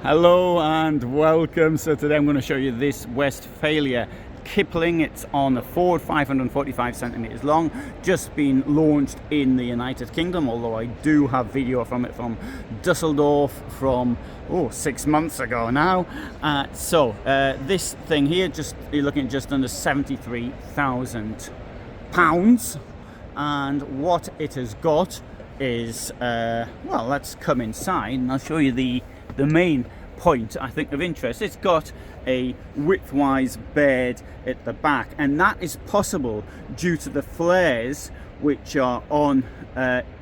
Hello and welcome. So today I'm going to show you this Westfalia Kipling. It's on a Ford, 545 centimeters long, just been launched in the United Kingdom, although I do have video from it from Dusseldorf from 6 months ago now. This thing here, you're looking at just under £73,000, and what it has got is let's come inside and I'll show you the main point I think of interest. It's got a widthwise bed at the back, and that is possible due to the flares which are on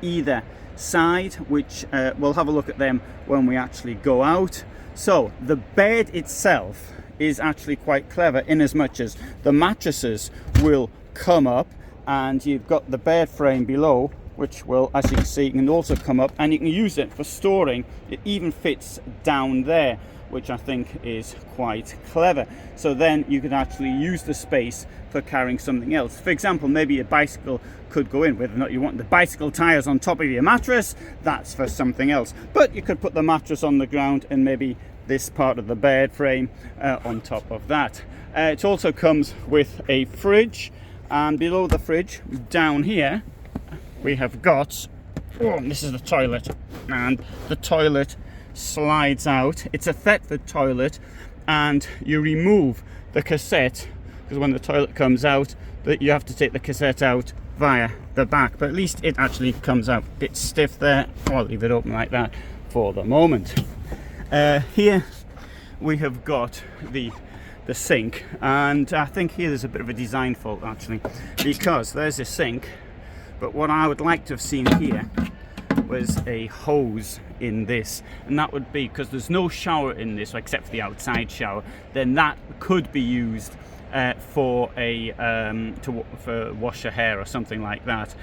either side, which we'll have a look at them when we actually go out. So the bed itself is actually quite clever, in as much as the mattresses will come up and you've got the bed frame below, which will, as you can see, can also come up, and you can use it for storing. It even fits down there, which I think is quite clever. So then you could actually use the space for carrying something else. For example, maybe a bicycle could go in. Whether or not you want the bicycle tires on top of your mattress, that's for something else. But you could put the mattress on the ground and maybe this part of the bed frame on top of that. It also comes with a fridge, and below the fridge, down here, we have got, this is the toilet, and the toilet slides out. It's a Thetford toilet, and you remove the cassette, because when the toilet comes out, you have to take the cassette out via the back, but at least it actually comes out. A bit stiff there. I'll leave it open like that for the moment. Here we have got the sink, and I think here there's a bit of a design fault actually, because there's a sink, but what I would like to have seen here was a hose in this, and that would be, because there's no shower in this except for the outside shower, then that could be used for wash your hair or something like that.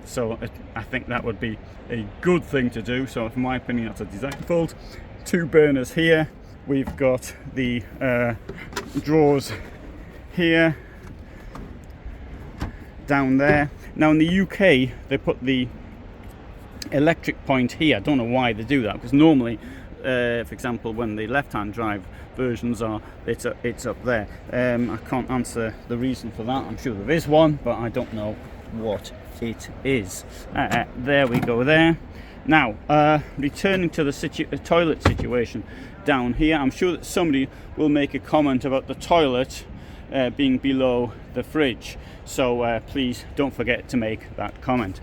So I think that would be a good thing to do. So in my opinion, that's a design fault. 2 burners here. We've got the drawers here, down there. Now in the UK they put the electric point here. I don't know why they do that, because normally for example when the left-hand drive versions are, it's up there. I can't answer the reason for that. I'm sure there is one, but I don't know what it is. There we go there. Now returning to the toilet situation down here, I'm sure that somebody will make a comment about the toilet being below the fridge, so please don't forget to make that comment.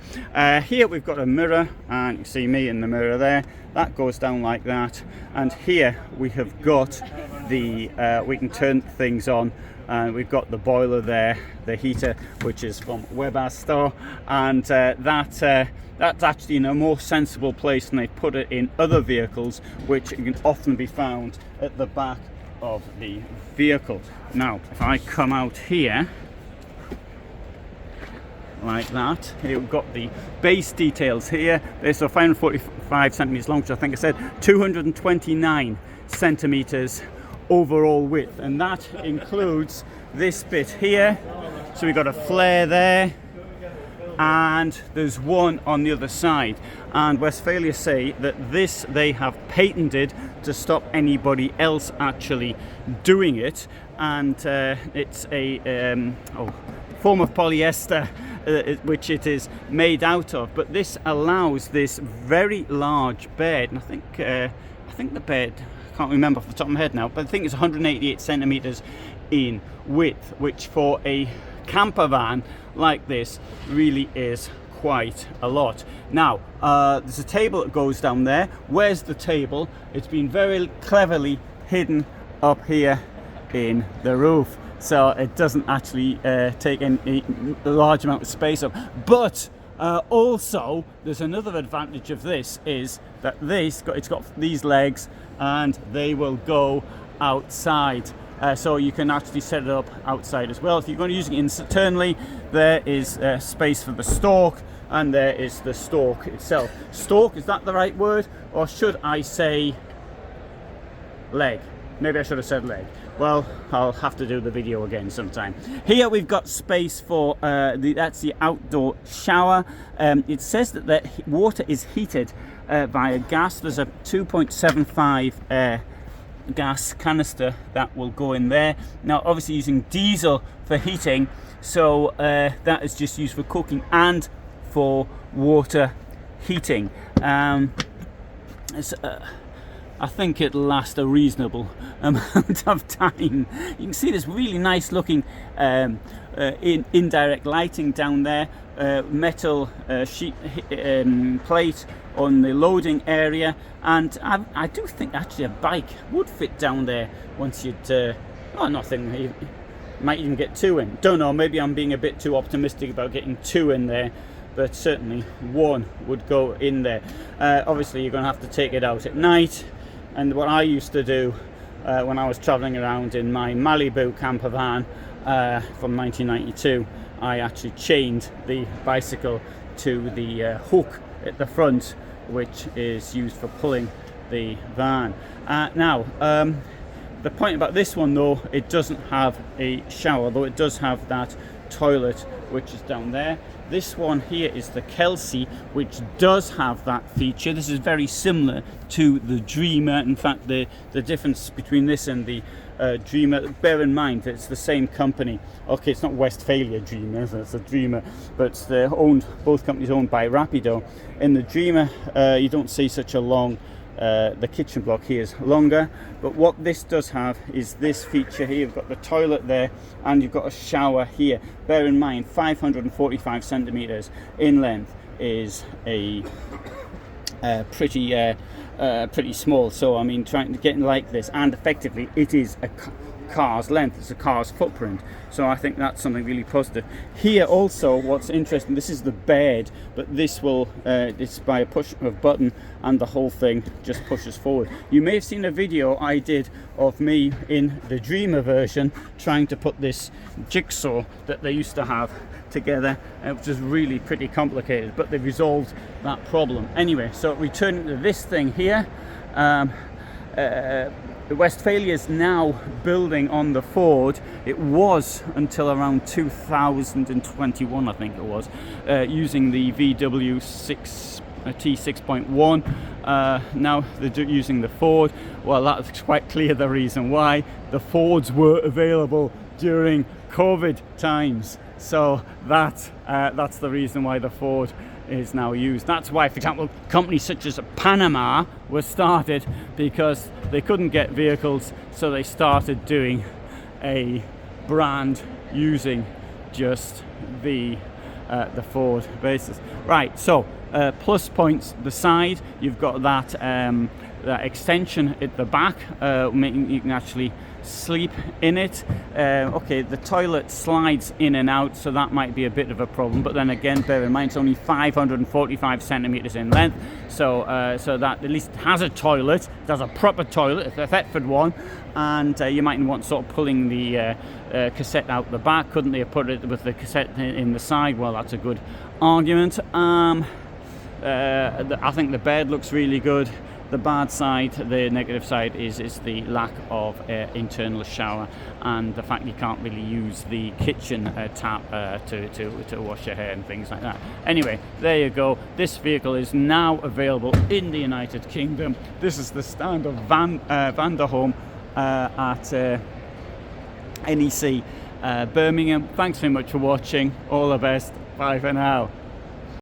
Here we've got a mirror, and you see me in the mirror there. That goes down like that, and here we have got the we can turn things on, and we've got the boiler there, the heater, which is from Webasto, and that's actually in a more sensible place than they put it in other vehicles, which can often be found at the back of the vehicle. Now if I come out here like that, you've got the base details here. They're so 545 centimeters long, which I think I said 229 centimeters overall width, and that includes this bit here. So we've got a flare there, and there's one on the other side, and Westfalia say that this they have patented to stop anybody else actually doing it, and it's a form of polyester which it is made out of, but this allows this very large bed, and I think the bed, I can't remember off the top of my head now, but I think it's 188 centimeters in width, which for a camper van like this really is quite a lot. Now there's a table that goes down there. Where's the table? It's been very cleverly hidden up here in the roof, so it doesn't actually take a large amount of space up. But also there's another advantage of this, is that it's got these legs, and they will go outside. So you can actually set it up outside as well. If you're going to use it internally, there is space for the stalk, and there is the stalk itself. Stalk, is that the right word, or should I say leg? Maybe I should have said leg. well, I'll have to do the video again sometime. Here we've got space for that's the outdoor shower. It says that the water is heated via gas. There's a 2.75 gas canister that will go in there. Now obviously using diesel for heating, so that is just used for cooking and for water heating. I think it'll last a reasonable amount of time. You can see this really nice looking indirect lighting down there, metal sheet plate on the loading area, and I do think actually a bike would fit down there once you'd nothing, you might even get 2 in. Don't know, maybe I'm being a bit too optimistic about getting 2 in there, but certainly 1 would go in there. Obviously you're going to have to take it out at night, and what I used to do when I was traveling around in my Malibu camper van from 1992, I actually chained the bicycle to the hook at the front, which is used for pulling the van. Now the point about this one though, it doesn't have a shower, though it does have that toilet which is down there. This one here is the Kelsey, which does have that feature. This is very similar to the Dreamer. In fact, the difference between this and the Dreamer, bear in mind it's the same company. Okay, it's not Westfalia Dreamer, it's a Dreamer, but they're owned, both companies owned by Rapido. In the Dreamer, you don't see such a long, the kitchen block here is longer, but what this does have is this feature here. You've got the toilet there and you've got a shower here. Bear in mind 545 centimeters in length is a pretty small, so I mean trying to get like this, and effectively it is a car's length, it's a car's footprint, so I think that's something really positive. Here also what's interesting, this is the bed, but this will it's by a push of a button and the whole thing just pushes forward. You may have seen a video I did of me in the Dreamer version trying to put this jigsaw that they used to have together, which is really pretty complicated, but they've resolved that problem. Anyway, so returning to this thing here, Westfalia is now building on the Ford. It was until around 2021, I think it was, using the VW T6.1. Now they're using the Ford. Well, that's quite clear the reason why. The Fords were available during COVID times, so that's the reason why the Ford is now used. That's why, for example, companies such as Panama were started, because they couldn't get vehicles, so they started doing a brand using just the Ford basis. Right, so plus points the side, you've got that extension at the back, making you can actually sleep in it. Okay, the toilet slides in and out, so that might be a bit of a problem, but then again, bear in mind it's only 545 centimeters in length, so that at least has a toilet. It has a proper toilet, a Thetford one, and you mightn't want sort of pulling the cassette out the back. Couldn't they have put it with the cassette in the side? Well, that's a good argument. I think the bed looks really good. The bad side, the negative side, is the lack of internal shower, and the fact you can't really use the kitchen tap to wash your hair and things like that. Anyway, there you go. This vehicle is now available in the United Kingdom. This is the stand of Vanderhome at NEC Birmingham. Thanks very much for watching. All the best. Bye for now.